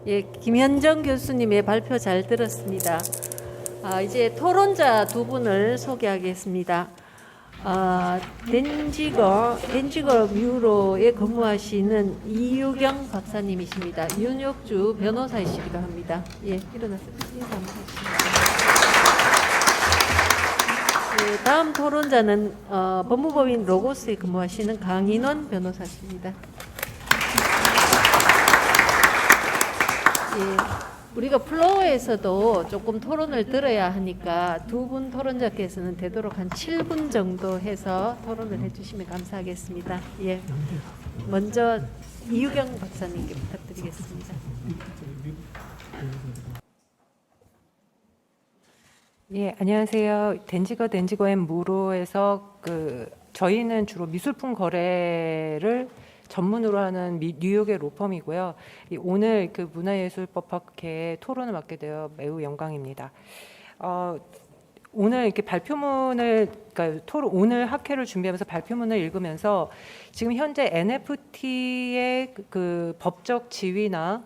예, 김현정 교수님의 발표 잘 들었습니다. 이제 토론자 두 분을 소개하겠습니다. 덴지거 뮤로에 근무하시는 이유경 박사님이십니다. 윤혁주 변호사이시기도 합니다. 예, 일어나서 인사 한번 하시죠. 예, 다음 토론자는 법무법인 로고스에 근무하시는 강인원 변호사십니다. 예, 우리가 플로어에서도 조금 토론을 들어야 하니까 두 분 토론자께서는 되도록 한 7분 정도 해서 토론을 해주시면 감사하겠습니다. 예, 먼저 이유경 박사님께 부탁드리겠습니다. 예, 안녕하세요. 덴지거 앤 무로에서 저희는 주로 미술품 거래를 전문으로 하는 뉴욕의 로펌이고요. 오늘 문화예술법학회 토론을 맡게 되어 매우 영광입니다. 오늘 이렇게 발표문을, 오늘 학회를 준비하면서 발표문을 읽으면서 지금 현재 NFT의 법적 지위나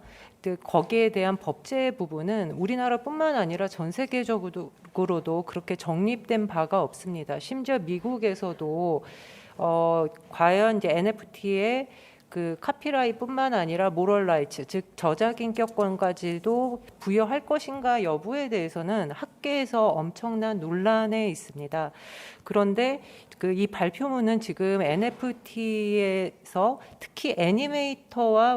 거기에 대한 법제 부분은 우리나라뿐만 아니라 전 세계적으로도 그렇게 정립된 바가 없습니다. 심지어 미국에서도 과연 이제 NFT의 카피라이트뿐만 아니라 모럴 라이츠, 즉 저작인격권까지도 부여할 것인가 여부에 대해서는 학계에서 엄청난 논란에 있습니다. 그런데 이 발표문은 지금 NFT에서 특히 애니메이터와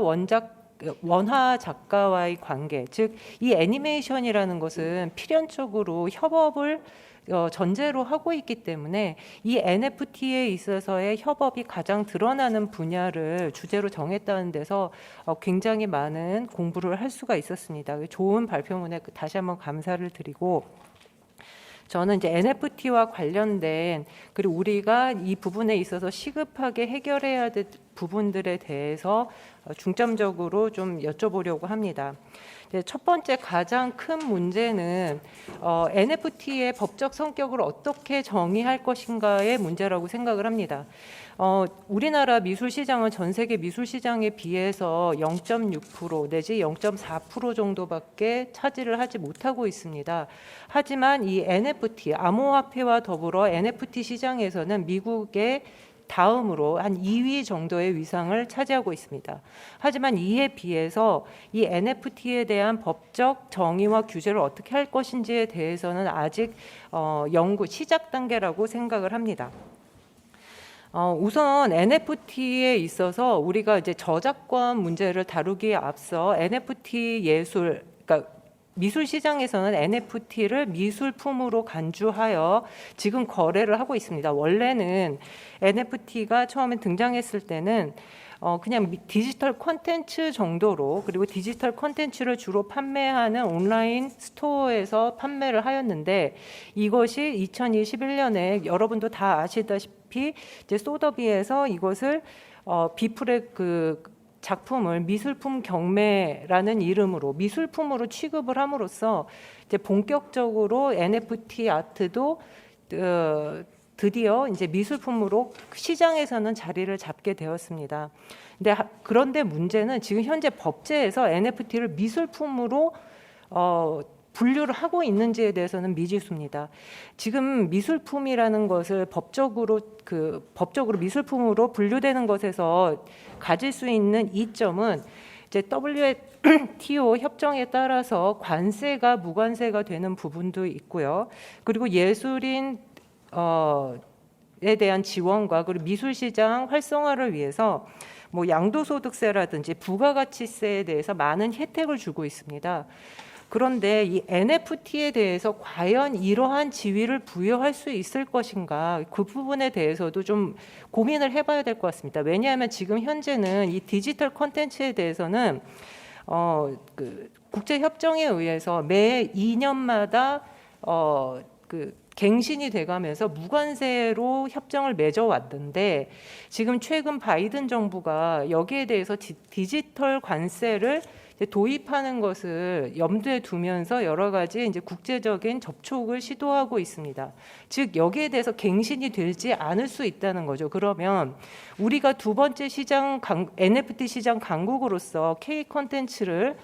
원화 작가와의 관계, 즉 이 애니메이션이라는 것은 필연적으로 협업을 전제로 하고 있기 때문에 이 NFT에 있어서의 협업이 가장 드러나는 분야를 주제로 정했다는 데서 굉장히 많은 공부를 할 수가 있었습니다. 좋은 발표문에 다시 한번 감사를 드리고, 저는 이제 NFT와 관련된 그리고 우리가 이 부분에 있어서 시급하게 해결해야 될 부분들에 대해서 중점적으로 좀 여쭤보려고 합니다. 첫 번째 가장 큰 문제는 NFT의 법적 성격을 어떻게 정의할 것인가의 문제라고 생각을 합니다. 우리나라 미술 시장은 전 세계 미술 시장에 비해서 0.6% 내지 0.4% 정도밖에 차지를 하지 못하고 있습니다. 하지만 이 NFT, 암호화폐와 더불어 NFT 시장에서는 미국의 다음으로 한 2위 정도의 위상을 차지하고 있습니다. 하지만 이에 비해서 이 NFT에 대한 법적 정의와 규제를 어떻게 할 것인지에 대해서는 아직 연구 시작 단계라고 생각을 합니다. 우선 NFT에 있어서 우리가 이제 저작권 문제를 다루기에 앞서 NFT 예술, 그러니까 미술 시장에서는 NFT를 미술품으로 간주하여 지금 거래를 하고 있습니다. 원래는 NFT가 처음에 등장했을 때는 그냥 디지털 콘텐츠 정도로, 그리고 디지털 콘텐츠를 주로 판매하는 온라인 스토어에서 판매를 하였는데, 이것이 2021년에 여러분도 다 아시다시피 이제 소더비에서 이것을 비플의 작품을 미술품 경매라는 이름으로 미술품으로 취급을 함으로써 이제 본격적으로 NFT 아트도 드디어 이제 미술품으로 시장에서는 자리를 잡게 되었습니다. 그런데 문제는 지금 현재 법제에서 NFT를 미술품으로 분류를 하고 있는지에 대해서는 미지수입니다. 지금 미술품이라는 것을 법적으로 미술품으로 분류되는 것에서 가질 수 있는 이점은 이제 WTO 협정에 따라서 관세가 무관세가 되는 부분도 있고요. 그리고 예술인 에 대한 지원과 그리고 미술 시장 활성화를 위해서 양도소득세라든지 부가가치세에 대해서 많은 혜택을 주고 있습니다. 그런데 이 NFT에 대해서 과연 이러한 지위를 부여할 수 있을 것인가, 그 부분에 대해서도 좀 고민을 해봐야 될 것 같습니다. 왜냐하면 지금 현재는 이 디지털 콘텐츠에 대해서는 국제협정에 의해서 매 2년마다 갱신이 돼가면서 무관세로 협정을 맺어왔는데, 지금 최근 바이든 정부가 여기에 대해서 디지털 관세를 도입하는 것을 염두에 두면서 여러 가지 이제 국제적인 접촉을 시도하고 있습니다. 즉 여기에 대해서 갱신이 되지 않을 수 있다는 거죠. 그러면 우리가 두 번째 시장 NFT 시장 강국으로서 K 콘텐츠를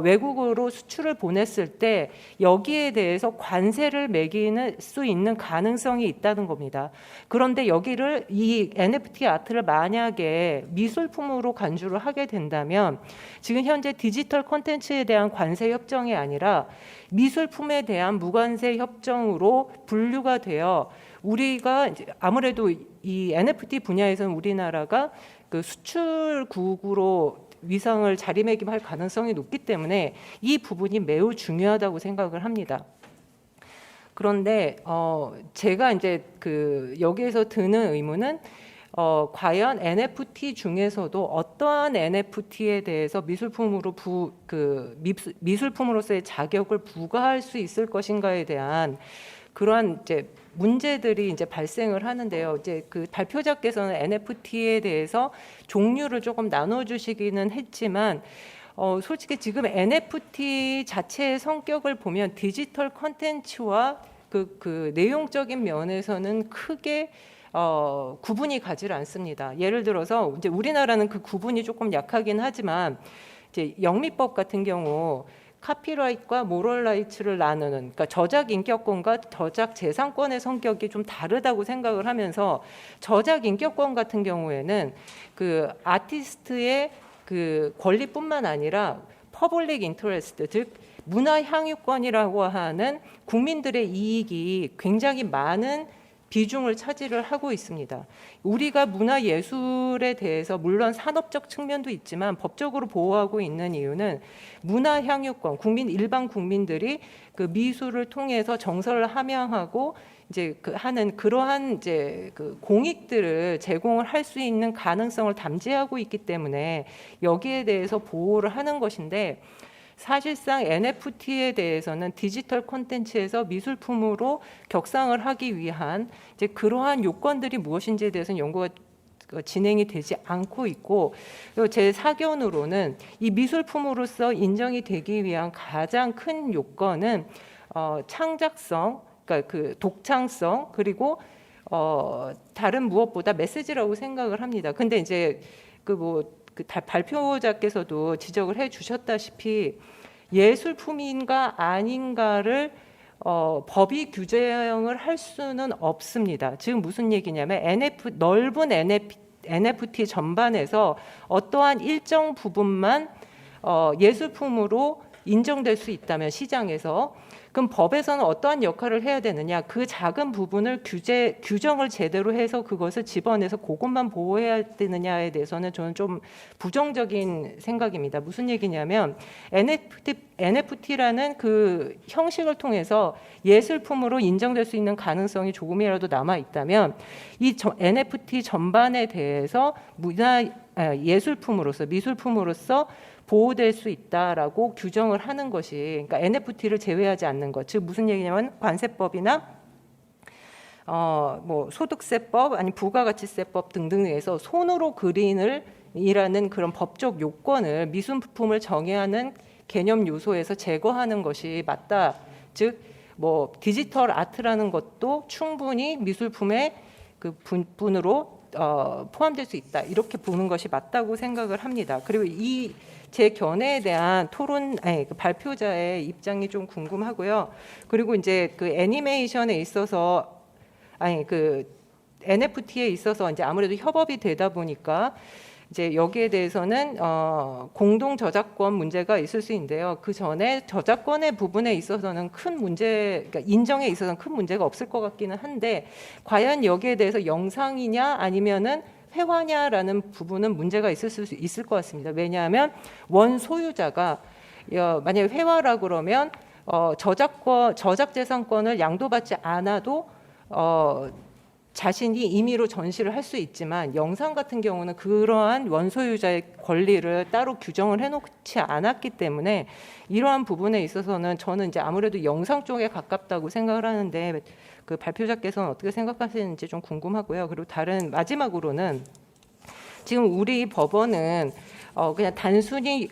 외국으로 수출을 보냈을 때 여기에 대해서 관세를 매길 수 있는 가능성이 있다는 겁니다. 그런데 여기를 이 NFT 아트를 만약에 미술품으로 간주를 하게 된다면 지금 현재 디지털 콘텐츠에 대한 관세 협정이 아니라 미술품에 대한 무관세 협정으로 분류가 되어 우리가 이제 아무래도 이 NFT 분야에서는 우리나라가 그 수출국으로 위상을 자리매김할 가능성이 높기 때문에 이 부분이 매우 중요하다고 생각을 합니다. 그런데 제가 이제 그 여기에서 드는 의문은 과연 NFT 중에서도 어떠한 NFT에 대해서 미술품으로서의 자격을 부과할 수 있을 것인가에 대한 그러한 이제 문제들이 이제 발생을 하는데요. 이제 그 발표자께서는 NFT에 대해서 종류를 조금 나눠주시기는 했지만 솔직히 지금 NFT 자체의 성격을 보면 디지털 콘텐츠와 그 내용적인 면에서는 크게 구분이 가지 않습니다. 예를 들어서 이제 우리나라는 그 구분이 조금 약하긴 하지만 이제 영미법 같은 경우 카피라이트와 모럴라이트를 나누는, 그러니까 저작 인격권과 저작 재산권의 성격이 좀 다르다고 생각을 하면서 저작 인격권 같은 경우에는 그 아티스트의 그 권리뿐만 아니라 퍼블릭 인터레스트, 즉 문화 향유권이라고 하는 국민들의 이익이 굉장히 많은 비중을 차지를 하고 있습니다. 우리가 문화예술에 대해서 물론 산업적 측면도 있지만 법적으로 보호하고 있는 이유는 문화 향유권, 일반 국민들이 그 미술을 통해서 정서를 함양하고 이제 하는 그러한 이제 그 공익들을 제공을 할 수 있는 가능성을 담재하고 있기 때문에 여기에 대해서 보호를 하는 것인데, 사실상 NFT에 대해서는 디지털 콘텐츠에서 미술품으로 격상을 하기 위한 이제 그러한 요건들이 무엇인지에 대해서는 연구가 진행이 되지 않고 있고, 제 사견으로는 이 미술품으로서 인정이 되기 위한 가장 큰 요건은 창작성, 그러니까 그 독창성, 그리고 다른 무엇보다 메시지라고 생각을 합니다. 근데 이제 발표자께서도 지적을 해주셨다시피 예술품인가 아닌가를 법이 규정을 할 수는 없습니다. 지금 무슨 얘기냐면 넓은 NFT 전반에서 어떠한 일정 부분만 예술품으로 인정될 수 있다면 시장에서, 그럼 법에서는 어떠한 역할을 해야 되느냐, 그 작은 부분을 규정을 제대로 해서 그것을 집어내서 그것만 보호해야 되느냐에 대해서는 저는 좀 부정적인 생각입니다. 무슨 얘기냐면 NFT라는 그 형식을 통해서 예술품으로 인정될 수 있는 가능성이 조금이라도 남아 있다면 이 NFT 전반에 대해서 예술품으로서 미술품으로서 보호될 수 있다라고 규정을 하는 것이, 그러니까 NFT를 제외하지 않는 것, 즉 무슨 얘기냐면 관세법이나 뭐 소득세법 아니 부가가치세법 등등에서 손으로 그린을 이라는 그런 법적 요건을 미술품을 정의하는 개념 요소에서 제거하는 것이 맞다. 즉 뭐 디지털 아트라는 것도 충분히 미술품의 그 분으로 포함될 수 있다. 이렇게 보는 것이 맞다고 생각을 합니다. 그리고 제 견해에 대한 발표자의 입장이 좀 궁금하고요. 그리고 이제 그 애니메이션에 있어서 NFT에 있어서 이제 아무래도 협업이 되다 보니까 이제 여기에 대해서는 공동 저작권 문제가 있을 수 있는데요. 그 전에 저작권의 부분에 있어서는 그러니까 인정에 있어서는 큰 문제가 없을 것 같기는 한데, 과연 여기에 대해서 영상이냐 아니면은 회화냐라는 부분은 문제가 있을 것 같습니다. 왜냐하면 원 소유자가 만약에 회화라 그러면 저작재산권을 양도받지 않아도 자신이 임의로 전시를 할 수 있지만, 영상 같은 경우는 그러한 원소유자의 권리를 따로 규정을 해놓지 않았기 때문에 이러한 부분에 있어서는 저는 이제 아무래도 영상 쪽에 가깝다고 생각을 하는데, 그 발표자께서는 어떻게 생각하시는지 좀 궁금하고요. 그리고 마지막으로는 지금 우리 법원은 그냥 단순히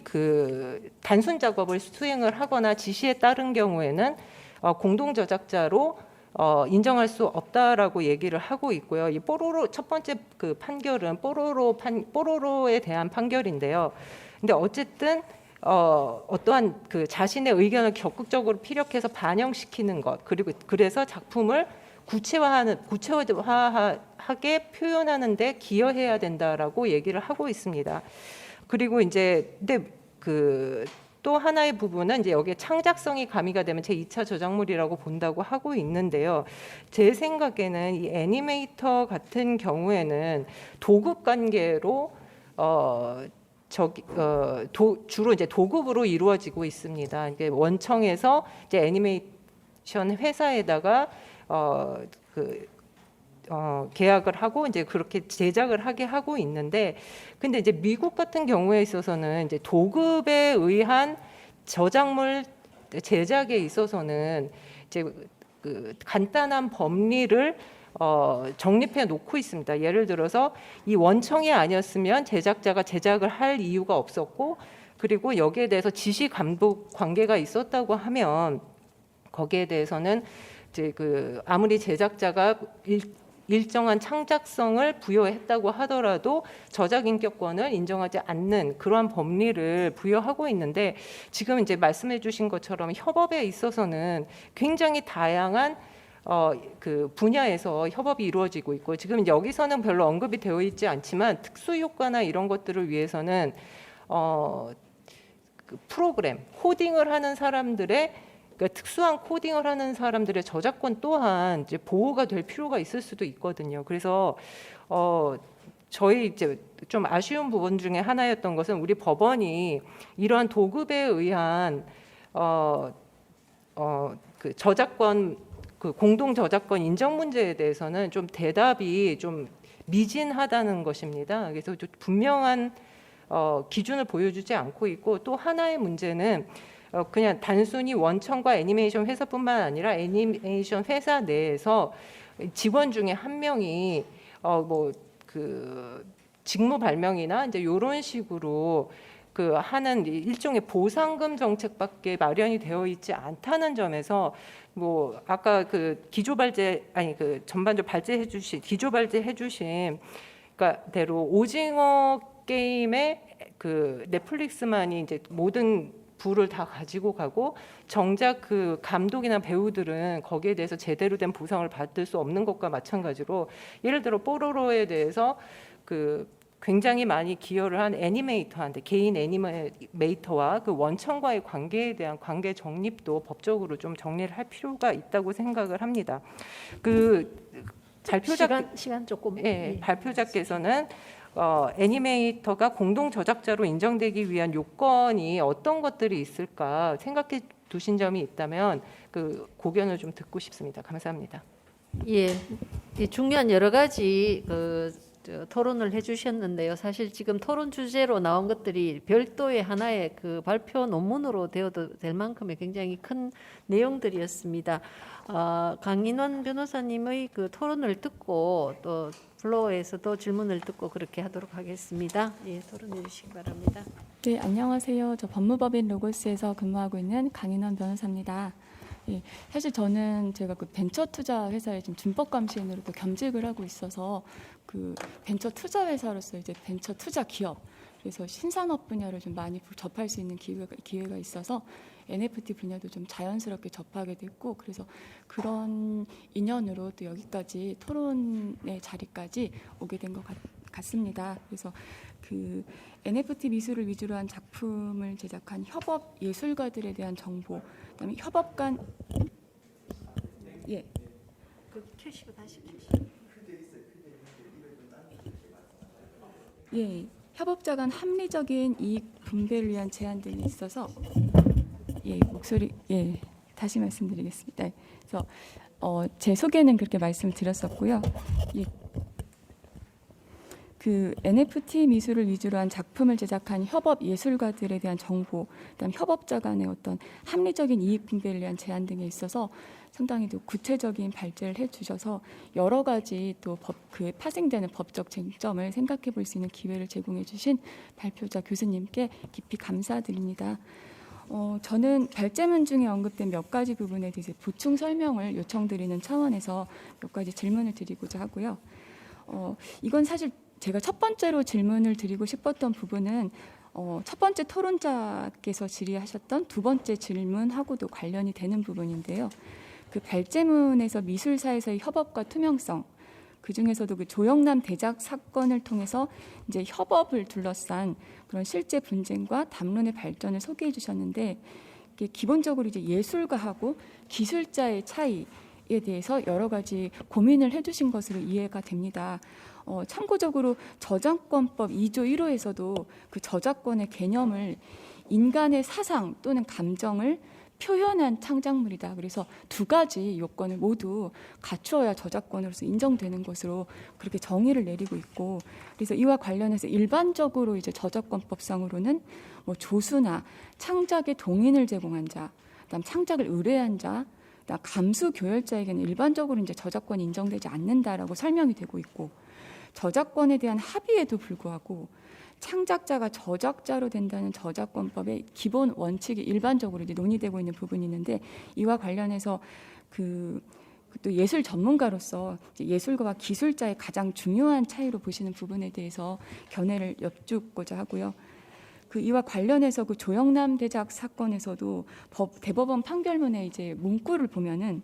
단순 작업을 수행을 하거나 지시에 따른 경우에는 공동 저작자로 인정할 수 없다라고 얘기를 하고 있고요. 이 뽀로로 첫 번째 그 판결은 뽀로로에 대한 판결인데요. 근데 어쨌든 어떠한 그 자신의 의견을 적극적으로 피력해서 반영시키는 것, 그리고 그래서 작품을 구체화하게 표현하는 데 기여해야 된다라고 얘기를 하고 있습니다. 그리고 이제 근데 그 또 하나의 부분은 이제 여기에 창작성이 가미가 되면 제2차 저작물이라고 본다고 하고 있는데요. 제 생각에는 이 애니메이터 같은 경우에는 도급 관계로 주로 이제 도급으로 이루어지고 있습니다. 이게 원청에서 이제 애니메이션 회사에다가 계약을 하고 이제 그렇게 제작을 하게 하고 있는데, 근데 이제 미국 같은 경우에 있어서는 이제 도급에 의한 저작물 제작에 있어서는 이제 그 간단한 법리를 정립해 놓고 있습니다. 예를 들어서 이 원청이 아니었으면 제작자가 제작을 할 이유가 없었고, 그리고 여기에 대해서 지시 감독 관계가 있었다고 하면 거기에 대해서는 이제 그 아무리 제작자가 일정한 창작성을 부여했다고 하더라도 저작인격권을 인정하지 않는 그러한 법리를 부여하고 있는데, 지금 이제 말씀해주신 것처럼 협업에 있어서는 굉장히 다양한 그 분야에서 협업이 이루어지고 있고, 지금 여기서는 별로 언급이 되어 있지 않지만 특수 효과나 이런 것들을 위해서는 그 프로그램 코딩을 하는 사람들의 그러니까 특수한 코딩을 하는 사람들의 저작권 또한 이제 보호가 될 필요가 있을 수도 있거든요. 그래서 저희 이제 좀 아쉬운 부분 중에 하나였던 것은 우리 법원이 이러한 도급에 의한 그 저작권 그 공동 저작권 인정 문제에 대해서는 좀 대답이 좀 미진하다는 것입니다. 그래서 좀 분명한 기준을 보여주지 않고 있고, 또 하나의 문제는 그냥 단순히 원청과 애니메이션 회사뿐만 아니라 애니메이션 회사 내에서 직원 중에 한 명이 뭐 그 직무 발명이나 이제 이런 식으로 그 하는 일종의 보상금 정책밖에 마련이 되어 있지 않다는 점에서, 뭐 아까 그 기조 발제 아니 그 전반적으로 발제해 주신 기조 발제해 주신 그러니까 대로 오징어 게임의 그 넷플릭스만이 이제 모든 부를 다 가지고 가고, 정작 그 감독이나 배우들은 거기에 대해서 제대로 된 보상을 받을 수 없는 것과 마찬가지로, 예를 들어 뽀로로에 대해서 그 굉장히 많이 기여를 한 애니메이터한테, 개인 애니메이터와 그 원청과의 관계에 대한 관계 정립도 법적으로 좀 정리를 할 필요가 있다고 생각을 합니다. 그 발표자 시간 조금 발표자께서는 애니메이터가 공동 저작자로 인정되기 위한 요건이 어떤 것들이 있을까 생각해 두신 점이 있다면 그 고견을 좀 듣고 싶습니다. 감사합니다. 예, 중요한 여러 가지 토론을 해주셨는데요. 사실 지금 토론 주제로 나온 것들이 별도의 하나의 그 발표 논문으로 되어도 될 만큼의 굉장히 큰 내용들이었습니다. 강인원 변호사님의 그 토론을 듣고 또 플로어에서도 질문을 듣고 그렇게 하도록 하겠습니다. 예, 토론해 주시기 바랍니다. 네, 안녕하세요. 저 법무법인 로고스에서 근무하고 있는 강인원 변호사입니다. 예, 사실 저는 제가 그 벤처 투자 회사에 지금 준법 감시인으로 또 겸직을 하고 있어서 그 벤처 투자 회사로서 이제 벤처 투자 기업, 그래서 신산업 분야를 좀 많이 접할 수 있는 기회가 있어서 NFT 분야도 좀 자연스럽게 접하게 됐고, 그래서 그런 인연으로 또 여기까지 토론의 자리까지 오게 된 것 같습니다. 그래서 그 NFT 미술을 위주로 한 작품을 제작한 협업 예술가들에 대한 정보, 그다음에 협업 간 켜시고 다시 켜시고. 협업자 간 합리적인 이익 분배를 위한 제한 등이 있어서 다시 말씀드리겠습니다. 그래서 제 소개는 그렇게 말씀드렸었고요. 그 NFT 미술을 위주로 한 작품을 제작한 협업 예술가들에 대한 정보, 그다음 협업자 간의 어떤 합리적인 이익 분배를 위한 제한 등에 있어서 상당히 또 구체적인 발제를 해주셔서 여러 가지 또 그 파생되는 법적 쟁점을 생각해 볼 수 있는 기회를 제공해 주신 발표자 교수님께 깊이 감사드립니다. 저는 발제문 중에 언급된 몇 가지 부분에 대해서 보충 설명을 요청드리는 차원에서 몇 가지 질문을 드리고자 하고요. 이건 사실 제가 첫 번째로 질문을 드리고 싶었던 부분은 첫 번째 토론자께서 질의하셨던 두 번째 질문하고도 관련이 되는 부분인데요. 그 발제문에서 미술사에서의 협업과 투명성, 그 중에서도 그 조영남 대작 사건을 통해서 이제 협업을 둘러싼 그런 실제 분쟁과 담론의 발전을 소개해 주셨는데, 이게 기본적으로 이제 예술가하고 기술자의 차이에 대해서 여러 가지 고민을 해주신 것으로 이해가 됩니다. 참고적으로 저작권법 2조 1호에서도 그 저작권의 개념을 인간의 사상 또는 감정을 표현한 창작물이다. 그래서 두 가지 요건을 모두 갖추어야 저작권으로서 인정되는 것으로 그렇게 정의를 내리고 있고, 그래서 이와 관련해서 일반적으로 이제 저작권법상으로는 뭐 조수나 창작의 동인을 제공한 자, 그다음 창작을 의뢰한 자, 그다음 감수 교열자에게는 일반적으로 이제 저작권이 인정되지 않는다라고 설명이 되고 있고, 저작권에 대한 합의에도 불구하고 창작자가 저작자로 된다는 저작권법의 기본 원칙이 일반적으로 이제 논의되고 있는 부분이 있는데, 이와 관련해서 또 예술 전문가로서 예술가와 기술자의 가장 중요한 차이로 보시는 부분에 대해서 견해를 여쭙고자 하고요. 이와 관련해서 그 조영남 대작 사건에서도 대법원 판결문에 이제 문구를 보면은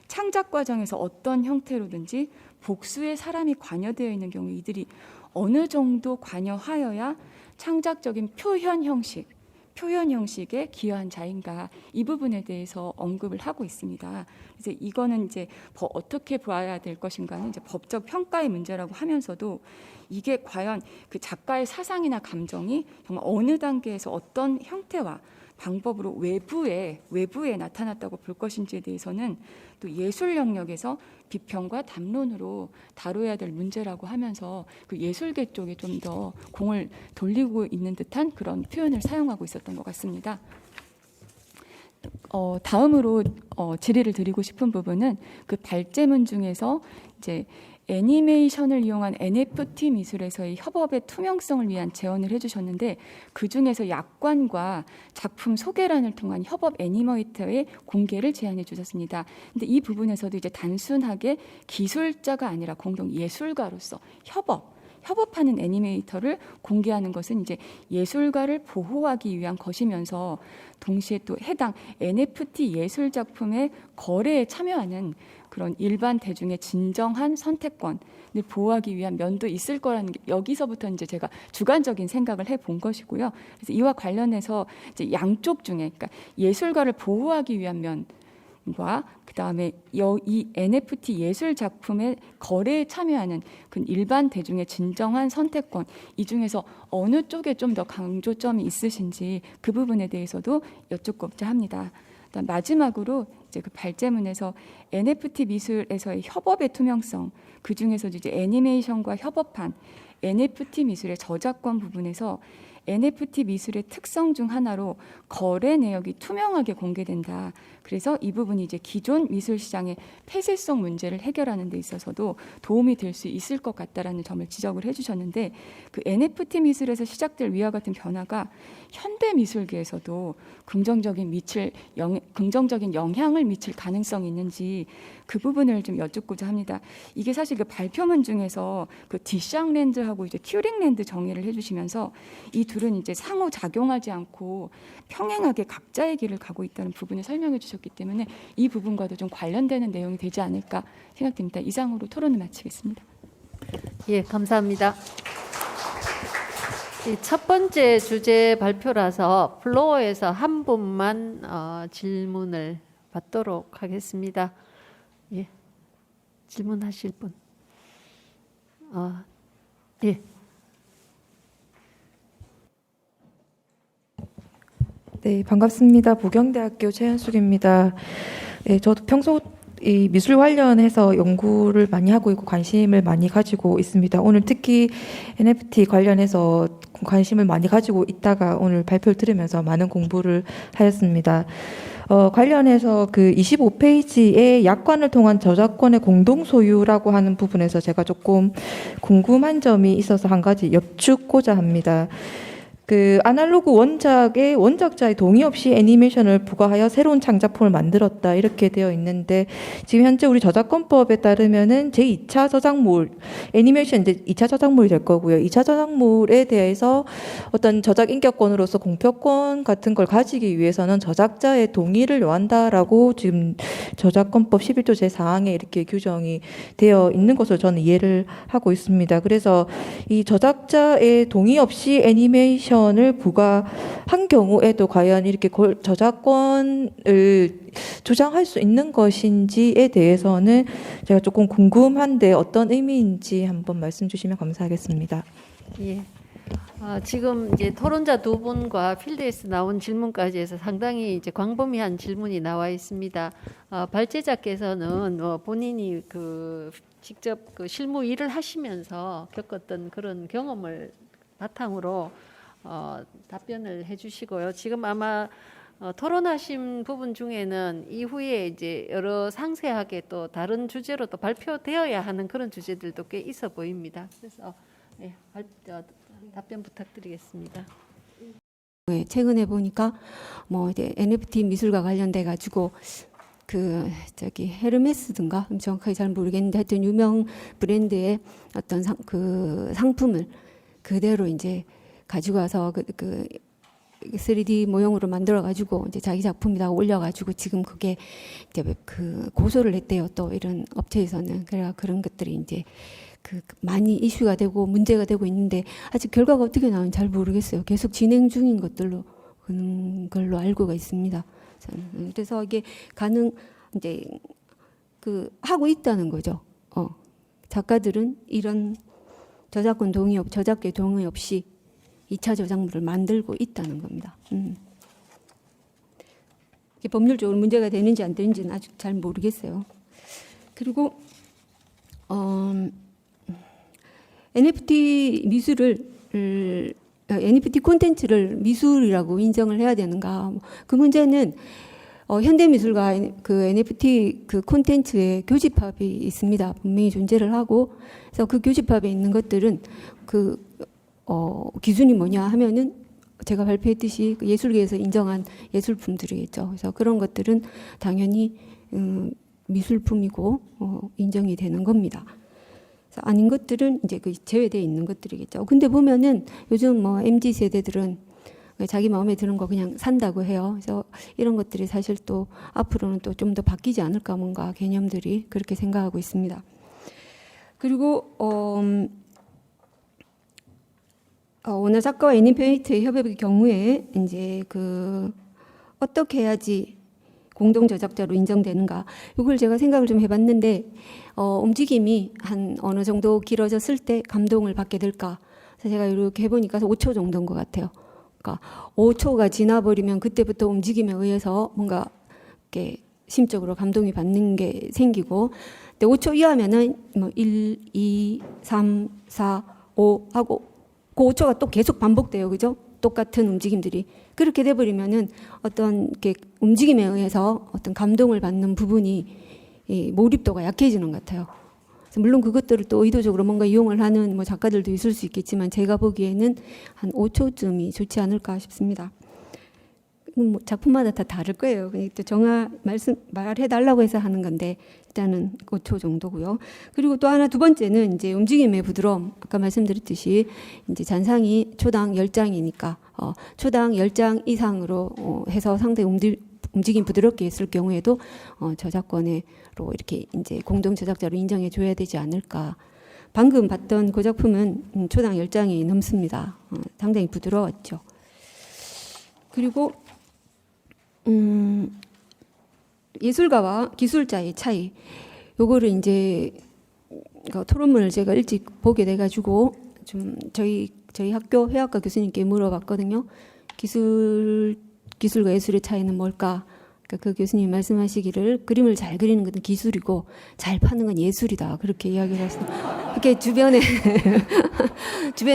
창작 과정에서 어떤 형태로든지 복수의 사람이 관여되어 있는 경우 이들이 어느 정도 관여하여야 창작적인 표현 형식에 기여한 자인가, 이 부분에 대해서 언급을 하고 있습니다. 그래서 이거는 이제 어떻게 봐야 될 것인가는 이제 법적 평가의 문제라고 하면서도, 이게 과연 그 작가의 사상이나 감정이 정말 어느 단계에서 어떤 형태와 방법으로 외부에 나타났다고 볼 것인지에 대해서는 또 예술 영역에서 비평과 담론으로 다뤄야 될 문제라고 하면서 그 예술계 쪽에 좀 더 공을 돌리고 있는 듯한 그런 표현을 사용하고 있었던 것 같습니다. 다음으로 질의를 드리고 싶은 부분은 그 발제문 중에서 이제 애니메이션을 이용한 NFT 미술에서의 협업의 투명성을 위한 제언을 해주셨는데, 그 중에서 약관과 작품 소개란을 통한 협업 애니메이터의 공개를 제안해 주셨습니다. 근데 이 부분에서도 이제 단순하게 기술자가 아니라 공동 예술가로서 협업하는 애니메이터를 공개하는 것은 이제 예술가를 보호하기 위한 것이면서, 동시에 또 해당 NFT 예술 작품의 거래에 참여하는 그런 일반 대중의 진정한 선택권을 보호하기 위한 면도 있을 거라는 게, 여기서부터 이제 제가 주관적인 생각을 해본 것이고요. 그래서 이와 관련해서 이제 양쪽 중에, 그러니까 예술가를 보호하기 위한 면과 그다음에 이 NFT 예술 작품의 거래에 참여하는 그 일반 대중의 진정한 선택권, 이 중에서 어느 쪽에 좀 더 강조점이 있으신지 그 부분에 대해서도 여쭙고자 합니다. 마지막으로 이제 그 발제문에서 NFT 미술에서의 협업의 투명성, 그 중에서도 이제 애니메이션과 협업한 NFT 미술의 저작권 부분에서 NFT 미술의 특성 중 하나로 거래 내역이 투명하게 공개된다. 그래서 이 부분이 이제 기존 미술 시장의 폐쇄성 문제를 해결하는 데 있어서도 도움이 될 수 있을 것 같다라는 점을 지적을 해주셨는데, 그 NFT 미술에서 시작될 위와 같은 변화가 현대 미술계에서도 긍정적인 영향을 미칠 가능성이 있는지 그 부분을 좀 여쭙고자 합니다. 이게 사실 그 발표문 중에서 그 디샹랜드하고 이제 튜링랜드 정의를 해주시면서 이 둘은 이제 상호 작용하지 않고 평행하게 각자의 길을 가고 있다는 부분을 설명해 주셨기 때문에 이 부분과도 좀 관련되는 내용이 되지 않을까 생각됩니다. 이상으로 토론을 마치겠습니다. 예, 감사합니다. 첫 번째 주제 발표라서 플로어에서 한 분만 질문을 받도록 하겠습니다. 예, 질문하실 분. 예. 네, 반갑습니다. 부경대학교 최현숙입니다. 네, 저도 평소 이 미술 관련해서 연구를 많이 하고 있고 관심을 많이 가지고 있습니다. 오늘 특히 NFT 관련해서 관심을 많이 가지고 있다가 오늘 발표를 들으면서 많은 공부를 하였습니다. 관련해서 그 25페이지에 약관을 통한 저작권의 공동 소유라고 하는 부분에서 제가 조금 궁금한 점이 있어서 한 가지 여쭙고자 합니다. 그 아날로그 원작의 원작자의 동의 없이 애니메이션을 부과하여 새로운 창작품을 만들었다 이렇게 되어 있는데 지금 현재 우리 저작권법에 따르면은 제2차 저작물 애니메이션 이제 2차 저작물이 될 거고요. 2차 저작물에 대해서 어떤 저작 인격권으로서 공표권 같은 걸 가지기 위해서는 저작자의 동의를 요한다라고 지금 저작권법 11조 제4항에 이렇게 규정이 되어 있는 것으로 저는 이해를 하고 있습니다. 그래서 이 저작자의 동의 없이 애니메이션을 부과한 경우에도 과연 이렇게 저작권을 주장할 수 있는 것인지에 대해서는 제가 조금 궁금한데 어떤 의미인지 한번 말씀 주시면 감사하겠습니다. 예. 지금 이제 토론자 두 분과 필드에서 나온 질문까지 해서 상당히 이제 광범위한 질문이 나와 있습니다. 발제자께서는 본인이 그 직접 그 실무 일을 하시면서 겪었던 그런 경험을 바탕으로 답변을 해주시고요. 지금 아마 토론하신 부분 중에는 이후에 이제 여러 상세하게 또 다른 주제로 또 발표되어야 하는 그런 주제들도 꽤 있어 보입니다. 그래서 네, 답변 부탁드리겠습니다. 네, 최근에 보니까 뭐 이제 NFT 미술과 관련돼 가지고 그 저기 헤르메스든가 정확하게 잘 모르겠는데 하여튼 유명 브랜드의 어떤 상품을 그대로 이제 가지고 와서 그 3D 모형으로 만들어 가지고 이제 자기 작품이라고 올려 가지고 지금 그게 이제 그 고소를 했대요. 또 이런 업체에서는. 그래가 그런 것들이 이제 그 많이 이슈가 되고 문제가 되고 있는데 아직 결과가 어떻게 나오는지 잘 모르겠어요. 계속 진행 중인 것들로 그런 걸로 알고가 있습니다. 그래서 이게 이제 그 하고 있다는 거죠. 작가들은 이런 저작계 동의 없이 2차 저작물을 만들고 있다는 겁니다. 이게 법률적으로 문제가 되는지 안 되는지는 아직 잘 모르겠어요. 그리고 NFT NFT 콘텐츠를 미술이라고 인정을 해야 되는가? 그 문제는 현대미술과 그 NFT 그 콘텐츠의 교집합이 있습니다. 분명히 존재를 하고, 그래서 그 교집합에 있는 것들은 기준이 뭐냐 하면은 제가 발표했듯이 그 예술계에서 인정한 예술품들이겠죠. 그래서 그런 것들은 당연히 미술품이고 인정이 되는 겁니다. 그래서 아닌 것들은 이제 그 제외되어 있는 것들이겠죠. 근데 보면은 요즘 뭐 MZ 세대들은 자기 마음에 드는 거 그냥 산다고 해요. 그래서 이런 것들이 사실 또 앞으로는 또 좀 더 바뀌지 않을까 뭔가 개념들이 그렇게 생각하고 있습니다. 그리고 원어 작가와 애니메이터의 협업의 경우에 이제 어떻게 해야지 공동 저작자로 인정되는가? 이걸 제가 생각을 좀 해봤는데 움직임이 한 어느 정도 길어졌을 때 감동을 받게 될까? 그래서 제가 이렇게 해보니까 5초 정도인 것 같아요. 그러니까 5초가 지나버리면 그때부터 움직임에 의해서 뭔가 이렇게 심적으로 감동이 받는 게 생기고, 근데 5초 이하면은 뭐 1, 2, 3, 4, 5 하고 그 5초가 또 계속 반복돼요. 그죠? 똑같은 움직임들이. 그렇게 돼버리면은 어떤 이렇게 움직임에 의해서 어떤 감동을 받는 부분이 몰입도가 약해지는 것 같아요. 그래서 물론 그것들을 또 의도적으로 뭔가 이용을 하는 뭐 작가들도 있을 수 있겠지만 제가 보기에는 한 5초쯤이 좋지 않을까 싶습니다. 뭐 작품마다 다 다를 거예요. 또 말해달라고 해서 하는 건데 일단은 5초 정도고요. 그리고 또 하나 두 번째는 이제 움직임의 부드러움. 아까 말씀드렸듯이 이제 잔상이 초당 10장이니까 초당 10장 이상으로 해서 상당히 움직임 부드럽게 했을 경우에도 저작권으로 이렇게 이제 공동 저작자로 인정해 줘야 되지 않을까. 방금 봤던 그 작품은 초당 10장이 넘습니다. 상당히 부드러웠죠. 그리고 예술가와 기술자의 차이. 요거를 이제 토론문을 제가 일찍 보게 돼가지고 좀 저희 학교 회화과 교수님께 물어봤거든요. 기술과 예술의 차이는 뭘까? 그러니까 그 교수님이 말씀하시기를 그림을 잘 그리는 것은 기술이고 잘 파는 건 예술이다. 그렇게 이야기를 하시고 이렇게 주변에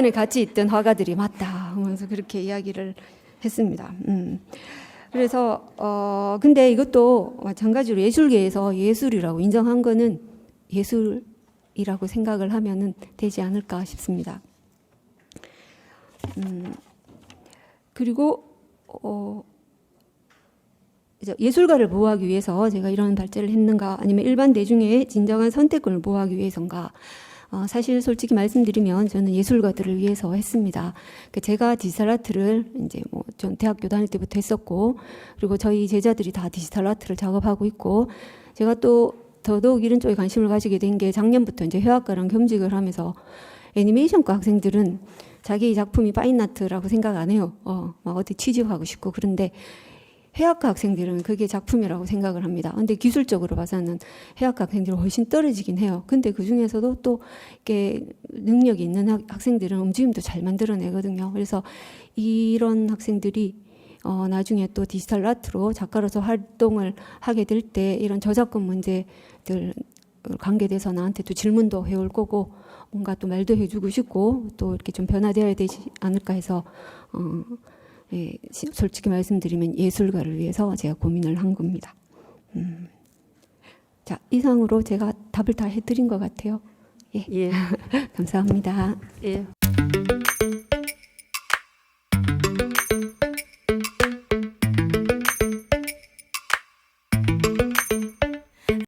같이 있던 화가들이 맞다 하면서 그렇게 이야기를 했습니다. 그래서 근데 이것도 마찬가지로 예술계에서 예술이라고 인정한 거는 예술이라고 생각을 하면은 되지 않을까 싶습니다. 그리고 이제 예술가를 보호하기 위해서 제가 이런 발제를 했는가, 아니면 일반 대중의 진정한 선택권을 보호하기 위해서인가. 사실 솔직히 말씀드리면 저는 예술가들을 위해서 했습니다. 제가 디지털 아트를 이제 뭐 전 대학교 다닐 때부터 했었고, 그리고 저희 제자들이 다 디지털 아트를 작업하고 있고, 제가 또 더더욱 이런 쪽에 관심을 가지게 된 게 작년부터 이제 회화과랑 겸직을 하면서 애니메이션과 학생들은 자기 작품이 파인아트라고 생각 안 해요. 막 어디 취직하고 싶고. 그런데 회화과 학생들은 그게 작품이라고 생각을 합니다. 근데 기술적으로 봐서는 회화과 학생들은 훨씬 떨어지긴 해요. 근데 그 중에서도 또 이렇게 능력이 있는 학생들은 움직임도 잘 만들어내거든요. 그래서 이런 학생들이 나중에 또 디지털 아트로 작가로서 활동을 하게 될 때 이런 저작권 문제들 관계돼서 나한테 또 질문도 해올 거고, 뭔가 또 말도 해주고 싶고, 또 이렇게 좀 변화되어야 되지 않을까 해서 예, 솔직히 말씀드리면 예술가를 위해서 제가 고민을 한 겁니다. 자, 이상으로 제가 답을 다 해드린 것 같아요. 예. 예. 감사합니다. 예.